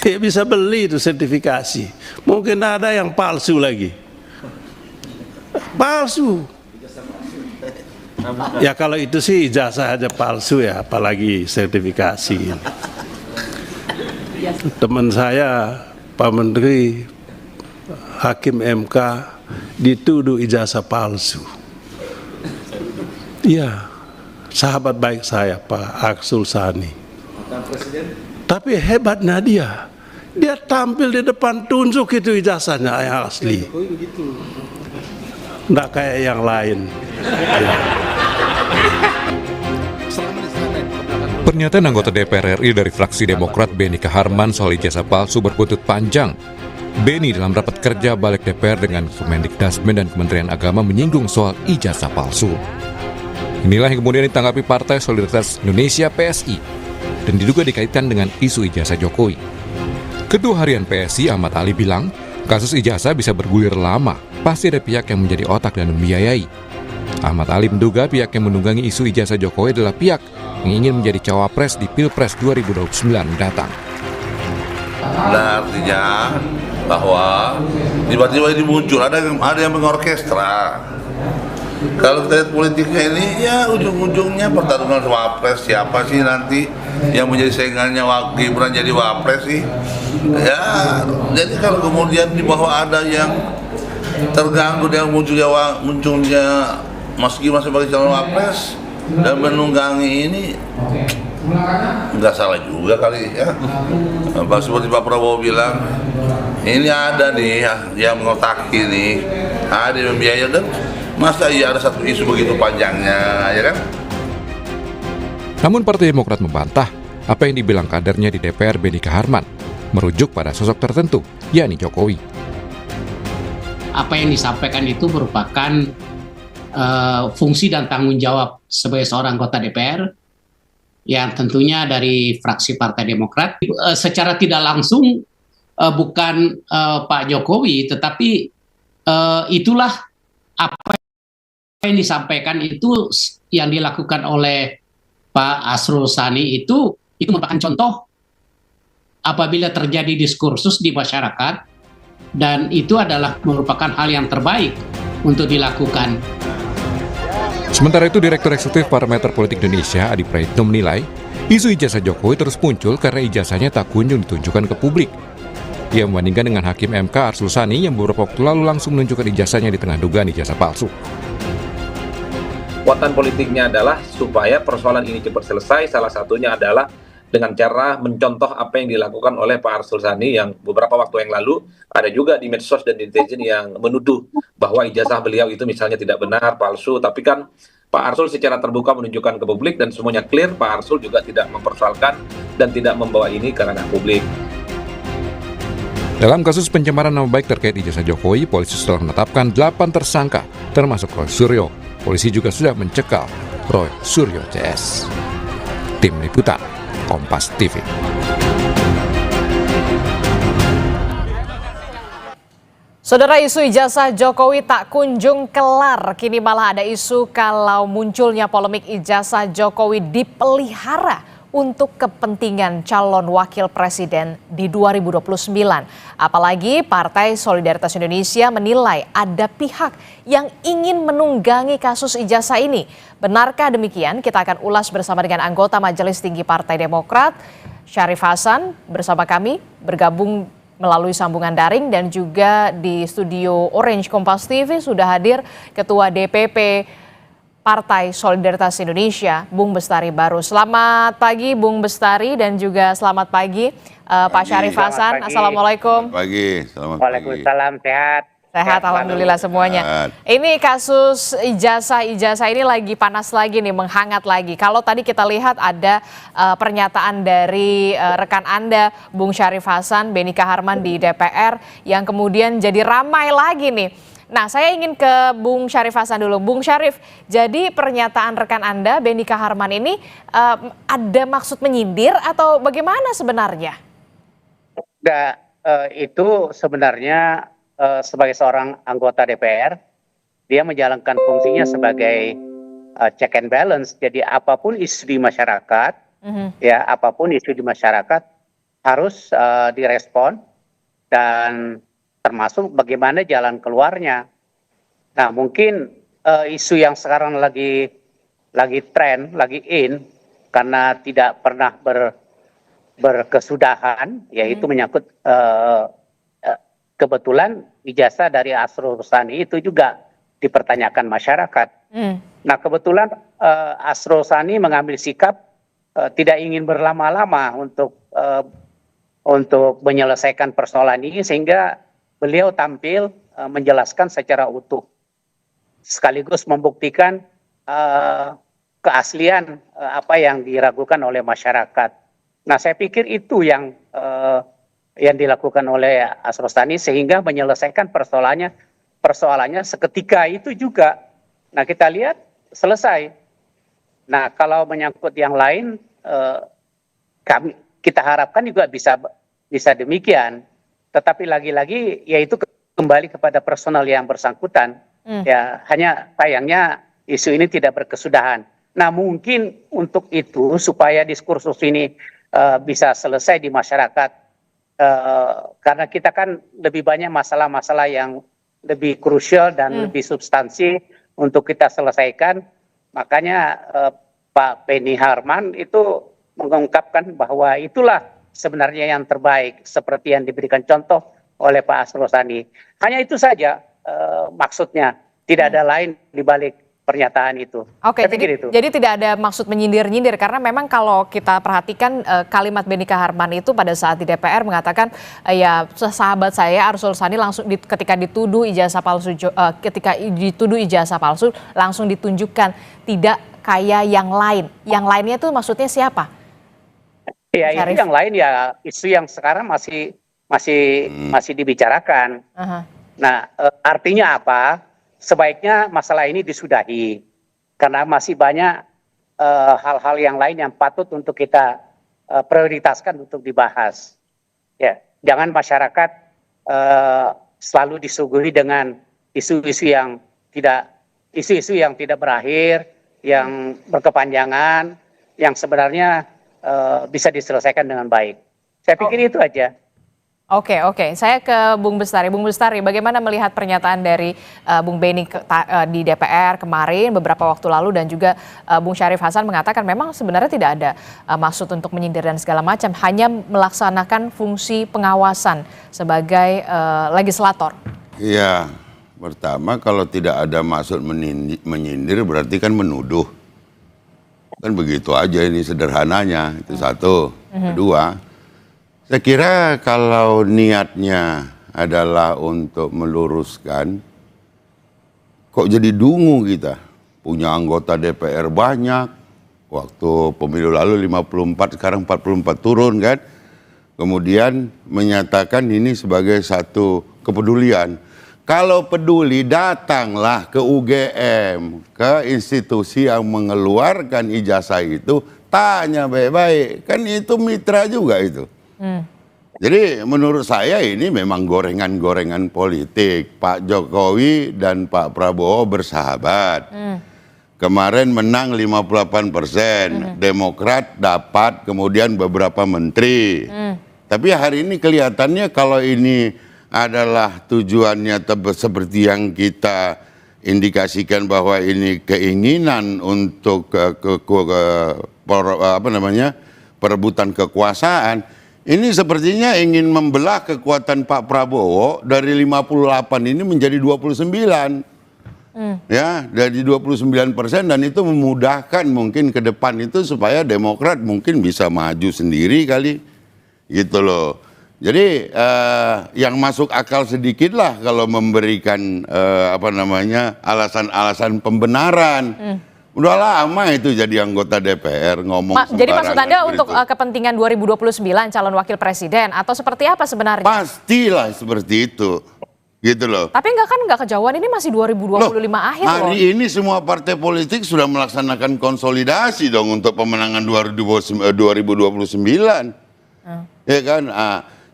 Ya bisa beli itu sertifikasi. Mungkin ada yang palsu lagi. Palsu. Ya kalau itu sih ijazah aja palsu ya, apalagi sertifikasi. Teman saya, Pak Menteri, Hakim MK, dituduh ijazah palsu. Iya, sahabat baik saya Pak Arsul Sani. Tapi hebatnya dia tampil di depan, tunjuk itu ijazahnya yang asli. Nggak kayak yang lain. Ya. Pernyataan anggota DPR RI dari fraksi Demokrat Benny Kaharman soal ijazah palsu berbuntut panjang. Benny dalam rapat kerja balik DPR dengan Kemendikbudrismen dan Kementerian Agama menyinggung soal ijazah palsu. Inilah yang kemudian ditanggapi Partai Solidaritas Indonesia (PSI) dan diduga dikaitkan dengan isu ijazah Jokowi. Ketua Harian PSI Ahmad Ali bilang, kasus ijazah bisa bergulir lama, pasti ada pihak yang menjadi otak dan membiayai. Ahmad Ali menduga pihak yang menunggangi isu ijazah Jokowi adalah pihak yang ingin menjadi cawapres di Pilpres 2029 mendatang. Nah, artinya bahwa tiba-tiba ini muncul, ada yang mengorkestra. Kalau kita lihat politiknya ini, ya ujung-ujungnya pertarungan wapres, siapa sih nanti yang menjadi saingannya Gibran jadi wapres sih? Ya, jadi kalau kemudian di bawah ada yang terganggu dengan munculnya Mas Gibran sebagai calon wapres dan menunggangi ini, nggak salah juga kali ya. Seperti Pak Prabowo bilang, ini ada nih yang mengotaki nih, ada yang membiayai, dan masa iya ada satu isu begitu panjangnya, ya kan? Namun Partai Demokrat membantah apa yang dibilang kadernya di DPR Benny Kaharman, merujuk pada sosok tertentu, yakni Jokowi. Apa yang disampaikan itu merupakan fungsi dan tanggung jawab sebagai seorang anggota DPR yang tentunya dari fraksi Partai Demokrat. Secara tidak langsung bukan Pak Jokowi, tetapi itulah apa yang disampaikan itu yang dilakukan oleh Pak Arsul Sani itu merupakan contoh apabila terjadi diskursus di masyarakat, dan itu adalah merupakan hal yang terbaik untuk dilakukan. Sementara itu, Direktur Eksekutif Parameter Politik Indonesia, Adi Praitno menilai, isu ijazah Jokowi terus muncul karena ijazahnya tak kunjung ditunjukkan ke publik. Ia membandingkan dengan Hakim MK Arsul Sani yang beberapa waktu lalu langsung menunjukkan ijazahnya di tengah dugaan ijazah palsu. Kekuatan politiknya adalah supaya persoalan ini cepat selesai, salah satunya adalah dengan cara mencontoh apa yang dilakukan oleh Pak Arsul Sani yang beberapa waktu yang lalu ada juga di medsos dan di netizen yang menuduh bahwa ijazah beliau itu misalnya tidak benar, palsu, tapi kan Pak Arsul secara terbuka menunjukkan ke publik dan semuanya clear. Pak Arsul juga tidak mempersoalkan dan tidak membawa ini ke ranah publik. Dalam kasus pencemaran nama baik terkait ijazah Jokowi, polisi telah menetapkan 8 tersangka, termasuk Roy Suryo. Polisi juga sudah mencekal Roy Suryo CS. Tim Liputan, Kompas TV. Saudara, isu ijazah Jokowi tak kunjung kelar. Kini malah ada isu kalau munculnya polemik ijazah Jokowi dipelihara untuk kepentingan calon wakil presiden di 2029. Apalagi Partai Solidaritas Indonesia menilai ada pihak yang ingin menunggangi kasus ijazah ini. Benarkah demikian? Kita akan ulas bersama dengan anggota Majelis Tinggi Partai Demokrat, Syarif Hasan, bersama kami bergabung melalui sambungan daring, dan juga di studio Orange Kompas TV sudah hadir Ketua DPP Partai Solidaritas Indonesia, Bung Bestari Barus. Selamat pagi Bung Bestari, dan juga selamat pagi Pak Syarif Hasan. Assalamualaikum. Selamat pagi. Waalaikumsalam, sehat. Sehat, alhamdulillah semuanya. Ini kasus ijazah ini lagi panas lagi nih, menghangat lagi. Kalau tadi kita lihat ada pernyataan dari rekan Anda, Bung Syarif Hasan, Benny Kaharman di DPR, yang kemudian jadi ramai lagi nih. Nah, saya ingin ke Bung Syarif Hasan dulu. Bung Syarif, jadi pernyataan rekan Anda, Benny Kaharman ini ada maksud menyindir atau bagaimana sebenarnya? Enggak, itu sebenarnya sebagai seorang anggota DPR, dia menjalankan fungsinya sebagai check and balance. Jadi apapun isu di masyarakat, ya apapun isu di masyarakat, harus direspon dan termasuk bagaimana jalan keluarnya. Nah, mungkin isu yang sekarang lagi tren, lagi in, karena tidak pernah berkesudahan, yaitu menyangkut kebetulan ijazah dari Asrul Sani itu juga dipertanyakan masyarakat. Nah, kebetulan Asrul Sani mengambil sikap tidak ingin berlama-lama untuk menyelesaikan persoalan ini, sehingga beliau tampil menjelaskan secara utuh, sekaligus membuktikan keaslian apa yang diragukan oleh masyarakat. Nah, saya pikir itu yang dilakukan oleh Asrul Sani sehingga menyelesaikan persoalannya seketika itu juga. Nah, kita lihat selesai. Nah, kalau menyangkut yang lain, kita harapkan juga bisa demikian. Tetapi lagi-lagi yaitu kembali kepada personal yang bersangkutan. Ya, hanya sayangnya isu ini tidak berkesudahan. Nah, mungkin untuk itu supaya diskursus ini bisa selesai di masyarakat, karena kita kan lebih banyak masalah-masalah yang lebih krusial dan lebih substansi untuk kita selesaikan. Makanya Pak Beni Harman itu mengungkapkan bahwa itulah sebenarnya yang terbaik seperti yang diberikan contoh oleh Pak Asrul Sani. Hanya itu saja maksudnya, tidak ada lain di balik pernyataan itu. Oke, jadi tidak ada maksud menyindir-nyindir, karena memang kalau kita perhatikan kalimat Beni Harman itu pada saat di DPR mengatakan ya sahabat saya Asrul Sani langsung ketika dituduh ijazah palsu langsung ditunjukkan tidak kayak yang lain. Yang lainnya itu maksudnya siapa? Ya, itu yang lain ya, isu yang sekarang masih dibicarakan. Nah, artinya apa? Sebaiknya masalah ini disudahi, karena masih banyak hal-hal yang lain yang patut untuk kita prioritaskan untuk dibahas. Ya, jangan masyarakat selalu disuguhi dengan isu-isu yang tidak berakhir, yang berkepanjangan, yang sebenarnya bisa diselesaikan dengan baik. Saya pikir itu aja. Oke. Saya ke Bung Bestari. Bung Bestari, bagaimana melihat pernyataan dari Bung Beni di DPR kemarin beberapa waktu lalu, dan juga Bung Syarif Hasan mengatakan memang sebenarnya tidak ada maksud untuk menyindir dan segala macam, hanya melaksanakan fungsi pengawasan sebagai legislator. Iya, pertama kalau tidak ada maksud menyindir berarti kan menuduh. Kan begitu aja, ini sederhananya, itu satu. Kedua, saya kira kalau niatnya adalah untuk meluruskan, kok jadi dungu kita? Punya anggota DPR banyak, waktu pemilu lalu 54, sekarang 44 turun kan? Kemudian menyatakan ini sebagai satu kepedulian. Kalau peduli, datanglah ke UGM, ke institusi yang mengeluarkan ijazah itu, tanya baik-baik, kan itu mitra juga itu. Jadi menurut saya ini memang gorengan-gorengan politik. Pak Jokowi dan Pak Prabowo bersahabat. Kemarin menang 58%, Demokrat dapat kemudian beberapa menteri. Tapi hari ini kelihatannya kalau ini adalah tujuannya seperti yang kita indikasikan bahwa ini keinginan untuk perebutan kekuasaan. Ini sepertinya ingin membelah kekuatan Pak Prabowo dari 58 ini menjadi 29. Ya, dari 29%, dan itu memudahkan mungkin ke depan itu supaya Demokrat mungkin bisa maju sendiri kali. Gitu loh. Jadi yang masuk akal sedikit lah kalau memberikan alasan-alasan pembenaran. Udah lama itu jadi anggota DPR ngomong sembarangan. Jadi maksud Anda untuk kepentingan 2029 calon wakil presiden atau seperti apa sebenarnya? Pastilah seperti itu. Gitu loh. Tapi nggak kejauhan, ini masih 2025 akhir loh. Hari ini semua partai politik sudah melaksanakan konsolidasi dong untuk pemenangan 2029. Ya kan?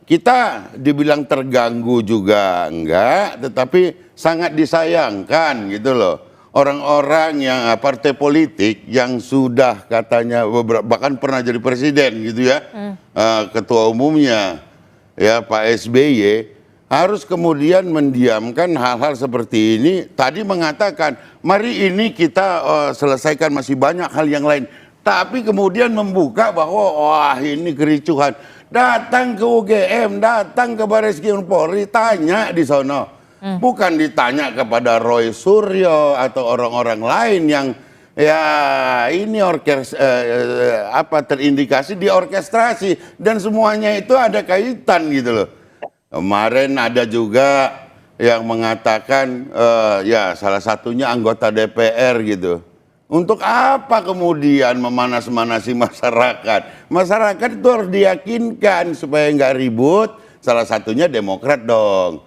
Kita dibilang terganggu juga enggak, tetapi sangat disayangkan gitu loh. orang-orang yang partai politik yang sudah katanya bahkan pernah jadi presiden gitu ya, ketua umumnya ya Pak SBY harus kemudian mendiamkan hal-hal seperti ini. Tadi mengatakan mari ini kita selesaikan, masih banyak hal yang lain. Tapi kemudian membuka bahwa wah ini kericuhan. Datang ke UGM, datang ke Barreskrim Polri, tanya di sono. Bukan ditanya kepada Roy Suryo atau orang-orang lain yang ya ini terindikasi diorkestrasi dan semuanya itu ada kaitan gitu loh. Kemarin ada juga yang mengatakan ya salah satunya anggota DPR gitu. Untuk apa kemudian memanas-manasi masyarakat? Masyarakat itu harus diyakinkan supaya nggak ribut. Salah satunya Demokrat dong.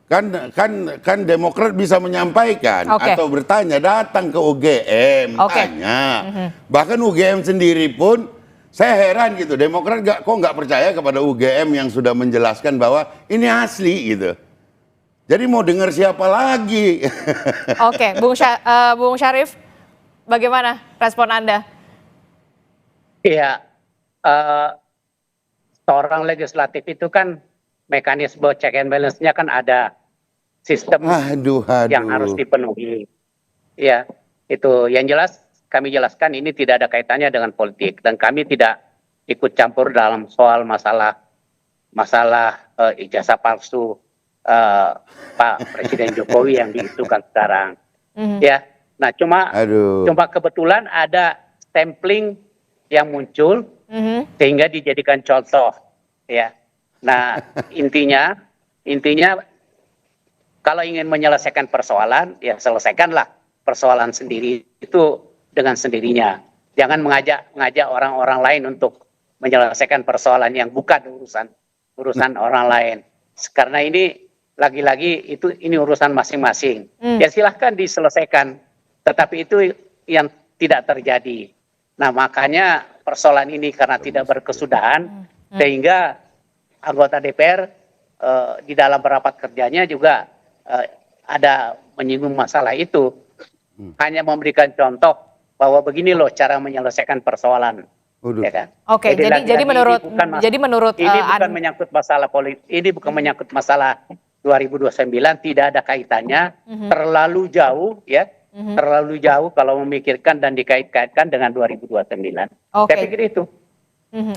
Kan Demokrat bisa menyampaikan atau bertanya, datang ke UGM, tanya. Bahkan UGM sendiri pun saya heran gitu. Demokrat kok nggak percaya kepada UGM yang sudah menjelaskan bahwa ini asli gitu. Jadi mau dengar siapa lagi? Oke, Bung Syarif, bagaimana respon Anda? Iya, seorang legislatif itu kan mekanisme check and balance-nya kan ada sistem yang harus dipenuhi. Ya, itu yang jelas kami jelaskan ini tidak ada kaitannya dengan politik dan kami tidak ikut campur dalam soal masalah ijazah palsu Pak Presiden Jokowi yang diisukan sekarang. Ya, nah cuma kebetulan ada sampling yang muncul sehingga dijadikan contoh. Ya, nah intinya kalau ingin menyelesaikan persoalan, ya selesaikanlah persoalan sendiri itu dengan sendirinya. Jangan mengajak orang-orang lain untuk menyelesaikan persoalan yang bukan urusan orang lain. Karena ini lagi-lagi ini urusan masing-masing. Ya silahkan diselesaikan, tetapi itu yang tidak terjadi. Nah makanya persoalan ini karena tidak berkesudahan, sehingga anggota DPR di dalam rapat kerjanya juga ada menyinggung masalah itu, hanya memberikan contoh bahwa begini loh cara menyelesaikan persoalan. Ya kan? Oke, jadi menurut ini bukan menyangkut masalah politik, ini bukan menyangkut masalah 2029, tidak ada kaitannya, terlalu jauh ya, terlalu jauh kalau memikirkan dan dikait-kaitkan dengan 2029. Saya pikir itu.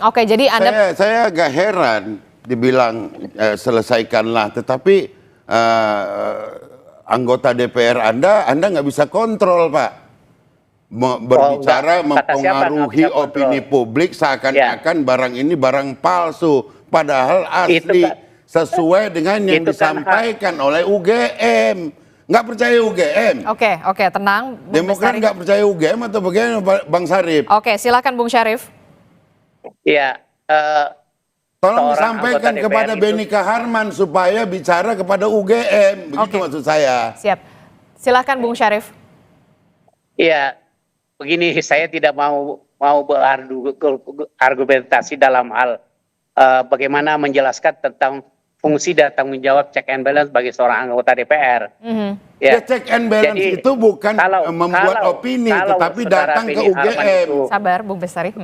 Oke, jadi Anda saya agak heran dibilang selesaikanlah, tetapi anggota DPR Anda nggak bisa kontrol, Pak. Berbicara mempengaruhi opini publik seakan-akan barang ini barang palsu, padahal asli sesuai dengan yang disampaikan oleh UGM. Nggak percaya UGM? Oke, tenang. Demokrat nggak percaya UGM atau bagaimana, Bang Syarif? Oke, silakan Bung Syarif. Ya. Tolong disampaikan kepada Beni Kaharman supaya bicara kepada UGM, begitu maksud saya. Siap, silakan Bung Syarif. Iya, begini, saya tidak mau berargumentasi dalam hal bagaimana menjelaskan tentang fungsi dan tanggung jawab check and balance bagi seorang anggota DPR. Ya, check and balance itu bukan membuat opini, tetapi datang ke UGM. Sabar, Bung Bestari.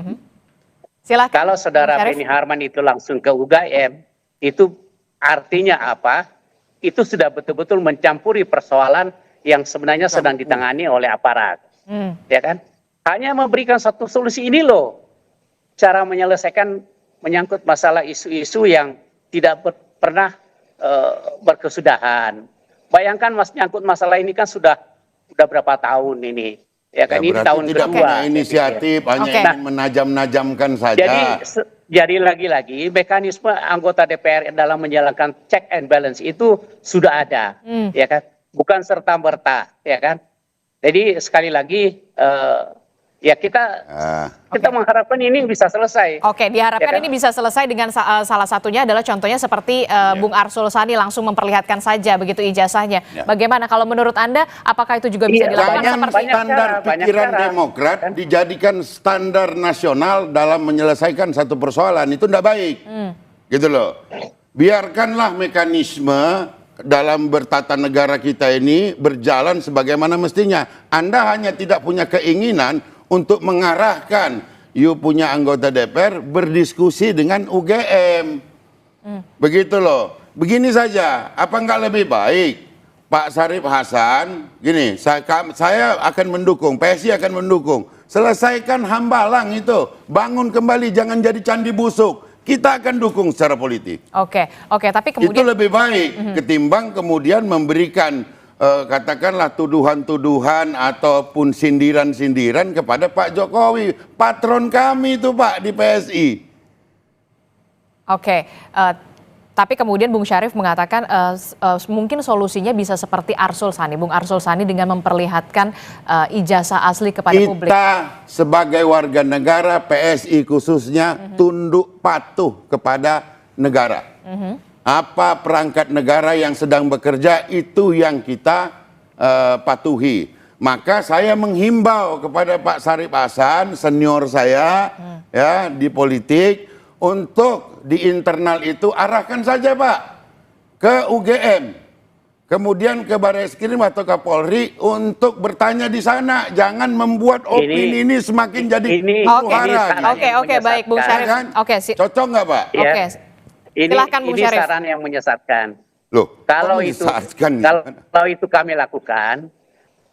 Silakan. Kalau saudara Beni Harman itu langsung ke UGM, itu artinya apa? Itu sudah betul-betul mencampuri persoalan yang sebenarnya sedang ditangani oleh aparat. Ya kan? Hanya memberikan satu solusi, ini loh cara menyelesaikan menyangkut masalah isu-isu yang tidak pernah berkesudahan. Bayangkan menyangkut masalah ini kan sudah berapa tahun ini. Ya kan, ini tahun tidak kedua. Punya inisiatif, hanya ingin menajam-najamkan saja. Jadi lagi-lagi mekanisme anggota DPR dalam menjalankan check and balance itu sudah ada, ya kan? Bukan serta-merta, ya kan? Jadi sekali lagi ya kita mengharapkan ini bisa selesai. Oke, diharapkan ini bisa selesai dengan salah satunya adalah contohnya seperti Bung Arsul Sani langsung memperlihatkan saja begitu ijazahnya. Bagaimana kalau menurut Anda, apakah itu juga bisa dilakukan seperti standar pikiran Demokrat dijadikan standar nasional dalam menyelesaikan satu persoalan itu tidak baik, gitu loh. Biarkanlah mekanisme dalam bertata negara kita ini berjalan sebagaimana mestinya. Anda hanya tidak punya keinginan untuk mengarahkan you punya anggota DPR berdiskusi dengan UGM. Begitu loh. Begini saja, apa enggak lebih baik Pak Syarif Hasan, gini, saya akan mendukung, PSI akan mendukung. Selesaikan Hambalang itu, bangun kembali, jangan jadi candi busuk. Kita akan dukung secara politik. Oke, tapi kemudian Itu lebih baik ketimbang kemudian memberikan katakanlah tuduhan-tuduhan ataupun sindiran-sindiran kepada Pak Jokowi, patron kami itu Pak di PSI. Oke, tapi kemudian Bung Syarif mengatakan mungkin solusinya bisa seperti Arsul Sani, Bung Arsul Sani dengan memperlihatkan ijazah asli kepada publik. Kita sebagai warga negara PSI khususnya tunduk patuh kepada negara. Apa perangkat negara yang sedang bekerja itu yang kita patuhi. Maka saya menghimbau kepada Pak Syarif Hasan, senior saya ya di politik, untuk di internal itu arahkan saja Pak ke UGM, kemudian ke Barreskrim atau Kapolri untuk bertanya di sana. Jangan membuat opini ini semakin jadi huru-hara. Oke, baik Bung Syarif. Kan? Cocok nggak Pak? Ya. Oke, silakan Bung Syarif. Ini saran yang menyesatkan. Loh, Kalau itu kami lakukan,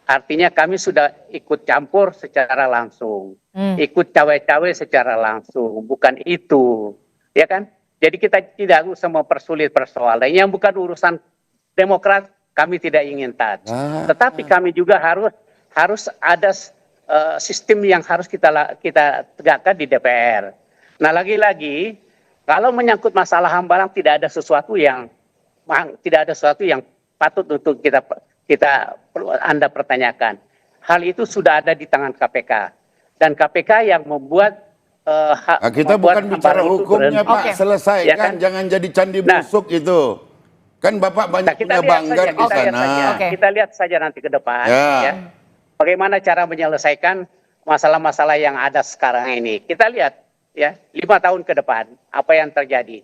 artinya kami sudah ikut campur secara langsung, ikut cawe-cawe secara langsung, bukan itu, ya kan? Jadi kita tidak usah mempersulit persoalan yang bukan urusan Demokrat, kami tidak ingin touch. Tetapi kami juga harus ada sistem yang harus kita tegakkan di DPR. Nah, lagi-lagi kalau menyangkut masalah Hambalang tidak ada sesuatu yang patut untuk Anda pertanyakan. Hal itu sudah ada di tangan KPK. Dan KPK yang membuat kita bukan bicara hukumnya Pak, selesaikan, ya kan? Jangan jadi candi busuk itu. Kan Bapak banyak punya banggar di sana. Kita lihat saja nanti ke depan. Ya. Bagaimana cara menyelesaikan masalah-masalah yang ada sekarang ini. Kita lihat ya 5 tahun ke depan apa yang terjadi.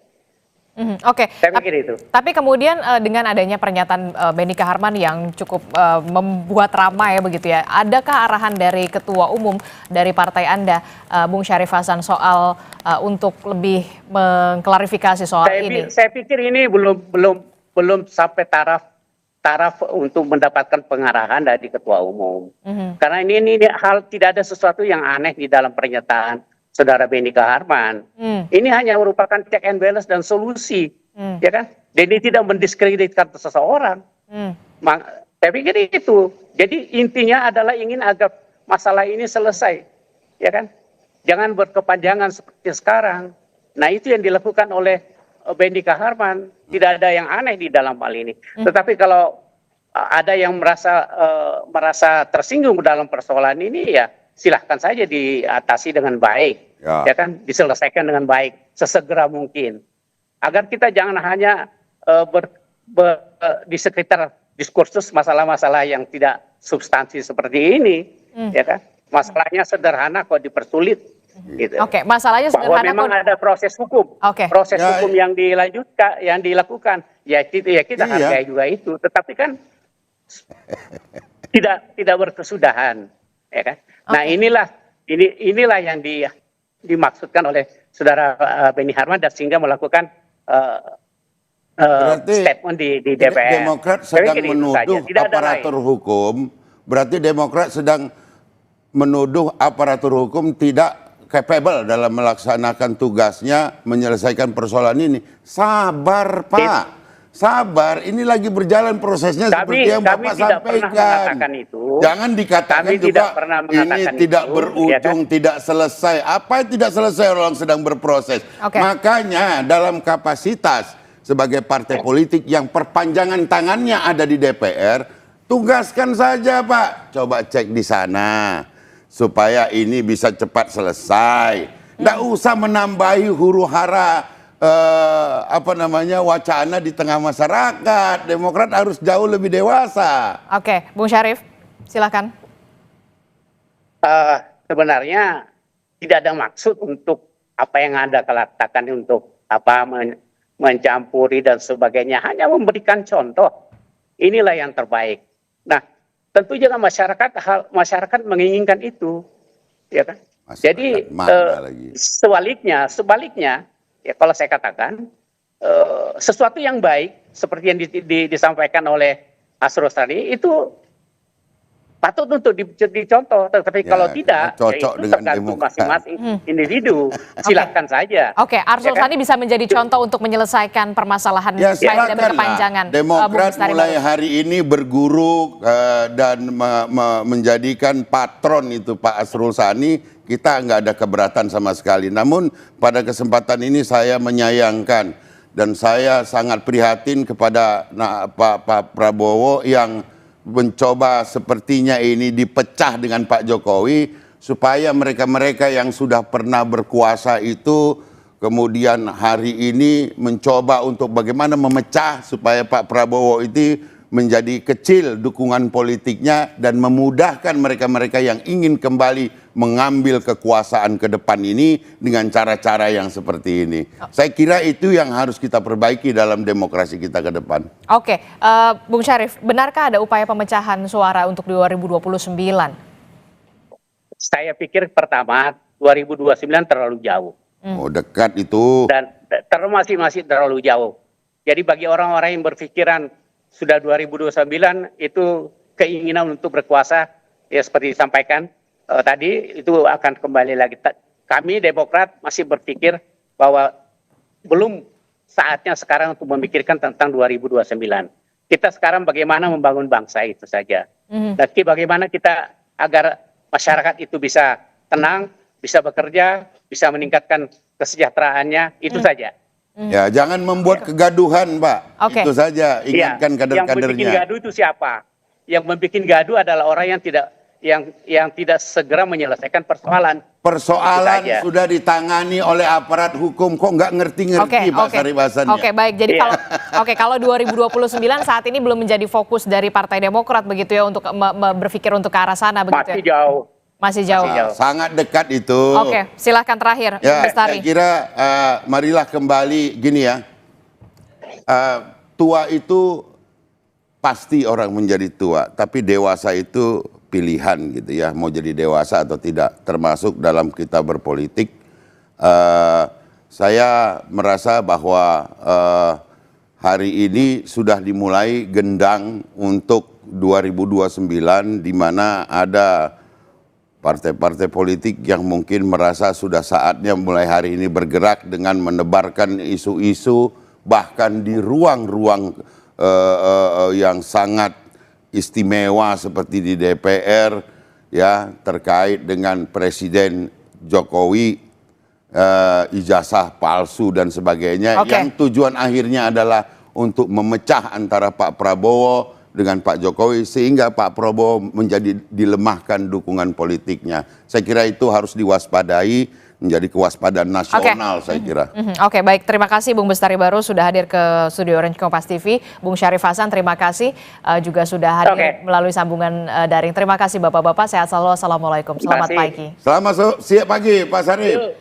Saya pikir itu. Tapi kemudian dengan adanya pernyataan Benika Harman yang cukup membuat ramai begitu ya, adakah arahan dari Ketua Umum dari partai Anda, Bung Syarif Hasan, soal untuk lebih mengklarifikasi soal ini? Saya pikir ini belum sampai taraf untuk mendapatkan pengarahan dari Ketua Umum. Karena ini hal tidak ada sesuatu yang aneh di dalam pernyataan Saudara Benika Harman. Ini hanya merupakan check and balance dan solusi, ya kan? Jadi tidak mendiskreditkan seseorang. Saya pikir itu. Jadi intinya adalah ingin agar masalah ini selesai, ya kan? Jangan berkepanjangan seperti sekarang. Nah, itu yang dilakukan oleh Benika Harman. Tidak ada yang aneh di dalam hal ini. Tetapi kalau ada yang merasa tersinggung dalam persoalan ini, ya silahkan saja diatasi dengan baik, ya kan, diselesaikan dengan baik, sesegera mungkin, agar kita jangan hanya di sekitar diskursus masalah-masalah yang tidak substansi seperti ini, ya kan, masalahnya sederhana kok dipersulit, gitu. Masalahnya sederhana. Bahwa memang ada proses hukum, proses hukum yang dilanjutkan, yang dilakukan, ya kita hargai juga itu, tetapi kan tidak berkesudahan, ya kan. Nah, inilah yang dimaksudkan oleh Saudara Beni Harman dan sehingga melakukan statement di DPR. Demokrat sedang menuduh aparatur hukum, berarti Demokrat sedang menuduh aparatur hukum tidak capable dalam melaksanakan tugasnya menyelesaikan persoalan ini. Sabar Pak. Sabar, ini lagi berjalan prosesnya seperti yang Bapak sampaikan. Jangan dikatakan juga ini tidak berujung, tidak selesai. Apa yang tidak selesai, orang sedang berproses. Makanya dalam kapasitas sebagai partai politik yang perpanjangan tangannya ada di DPR, tugaskan saja Pak. Coba cek di sana supaya ini bisa cepat selesai. Nggak usah menambahi huru-hara wacana di tengah masyarakat. Demokrat harus jauh lebih dewasa. Bung Syarif, silakan. Sebenarnya tidak ada maksud untuk apa yang Anda katakan untuk mencampuri dan sebagainya, hanya memberikan contoh. Inilah yang terbaik. Nah, tentu juga masyarakat menginginkan itu, ya kan? Masyarakat Jadi lagi. sebaliknya, ya kalau saya katakan sesuatu yang baik seperti yang disampaikan oleh Mas Rosadi itu patut untuk dicontoh, tetapi kalau tidak, cocok ya itu dengan tergantung Demokrat. masing-masing individu. Silahkan saja. Oke, Arsul Ya kan? Sani bisa menjadi contoh untuk menyelesaikan permasalahan Ya supaya tidak silakan berkepanjangan. lah. Demokrat Bung Bestari mulai Barus. hari ini berguru dan menjadikan patron itu Pak Arsul Sani, kita nggak ada keberatan sama sekali. Namun pada kesempatan ini saya menyayangkan dan saya sangat prihatin kepada Pak Prabowo yang mencoba sepertinya ini dipecah dengan Pak Jokowi supaya mereka-mereka yang sudah pernah berkuasa itu kemudian hari ini mencoba untuk bagaimana memecah supaya Pak Prabowo itu menjadi kecil dukungan politiknya dan memudahkan mereka-mereka yang ingin kembali mengambil kekuasaan ke depan ini dengan cara-cara yang seperti ini. Saya kira itu yang harus kita perbaiki dalam demokrasi kita ke depan. Oke, Bung Syarif, benarkah ada upaya pemecahan suara untuk 2029? Saya pikir pertama 2029 terlalu jauh. Oh, dekat itu. Dan masih terlalu jauh. Jadi bagi orang-orang yang berpikiran sudah 2029 itu keinginan untuk berkuasa, ya seperti disampaikan tadi, itu akan kembali lagi. Kami Demokrat masih berpikir bahwa belum saatnya sekarang untuk memikirkan tentang 2029. Kita sekarang bagaimana membangun bangsa itu saja. Dan bagaimana kita agar masyarakat itu bisa tenang, bisa bekerja, bisa meningkatkan kesejahteraannya, itu saja. Ya, jangan membuat kegaduhan, Pak. Oke. Itu saja, ingatkan Yang membuat kader-kadernya. gaduh itu siapa? Yang membuat gaduh adalah orang yang tidak segera menyelesaikan persoalan. Persoalan Itu saja. sudah ditangani oleh aparat hukum, kok nggak ngerti-ngerti Pak Sarif Hasannya. Oke, baik. Jadi kalau 2029 saat ini belum menjadi fokus dari Partai Demokrat begitu ya untuk berpikir untuk ke arah sana begitu Masih ya? jauh. Masih jauh. Sangat dekat itu. Oke, silahkan terakhir, Ya, Bestari. saya kira marilah kembali gini ya. Tua itu pasti orang menjadi tua, tapi dewasa itu pilihan gitu ya, mau jadi dewasa atau tidak, termasuk dalam kita berpolitik. Saya merasa bahwa hari ini sudah dimulai gendang untuk 2029, di mana ada partai-partai politik yang mungkin merasa sudah saatnya mulai hari ini bergerak dengan menebarkan isu-isu, bahkan di ruang-ruang yang sangat istimewa seperti di DPR, ya, terkait dengan Presiden Jokowi, ijazah palsu dan sebagainya, yang tujuan akhirnya adalah untuk memecah antara Pak Prabowo dengan Pak Jokowi sehingga Pak Prabowo menjadi dilemahkan dukungan politiknya. Saya kira itu harus diwaspadai, menjadi kewaspadaan nasional saya kira. Oke, baik. Terima kasih Bung Bestari Barus sudah hadir ke studio Orange Kompas TV. Bung Syarif Hasan, terima kasih juga sudah hadir melalui sambungan daring. Terima kasih Bapak-bapak, sehat selalu. Assalamualaikum. Selamat pagi. Selamat siang pagi Pak Sarif.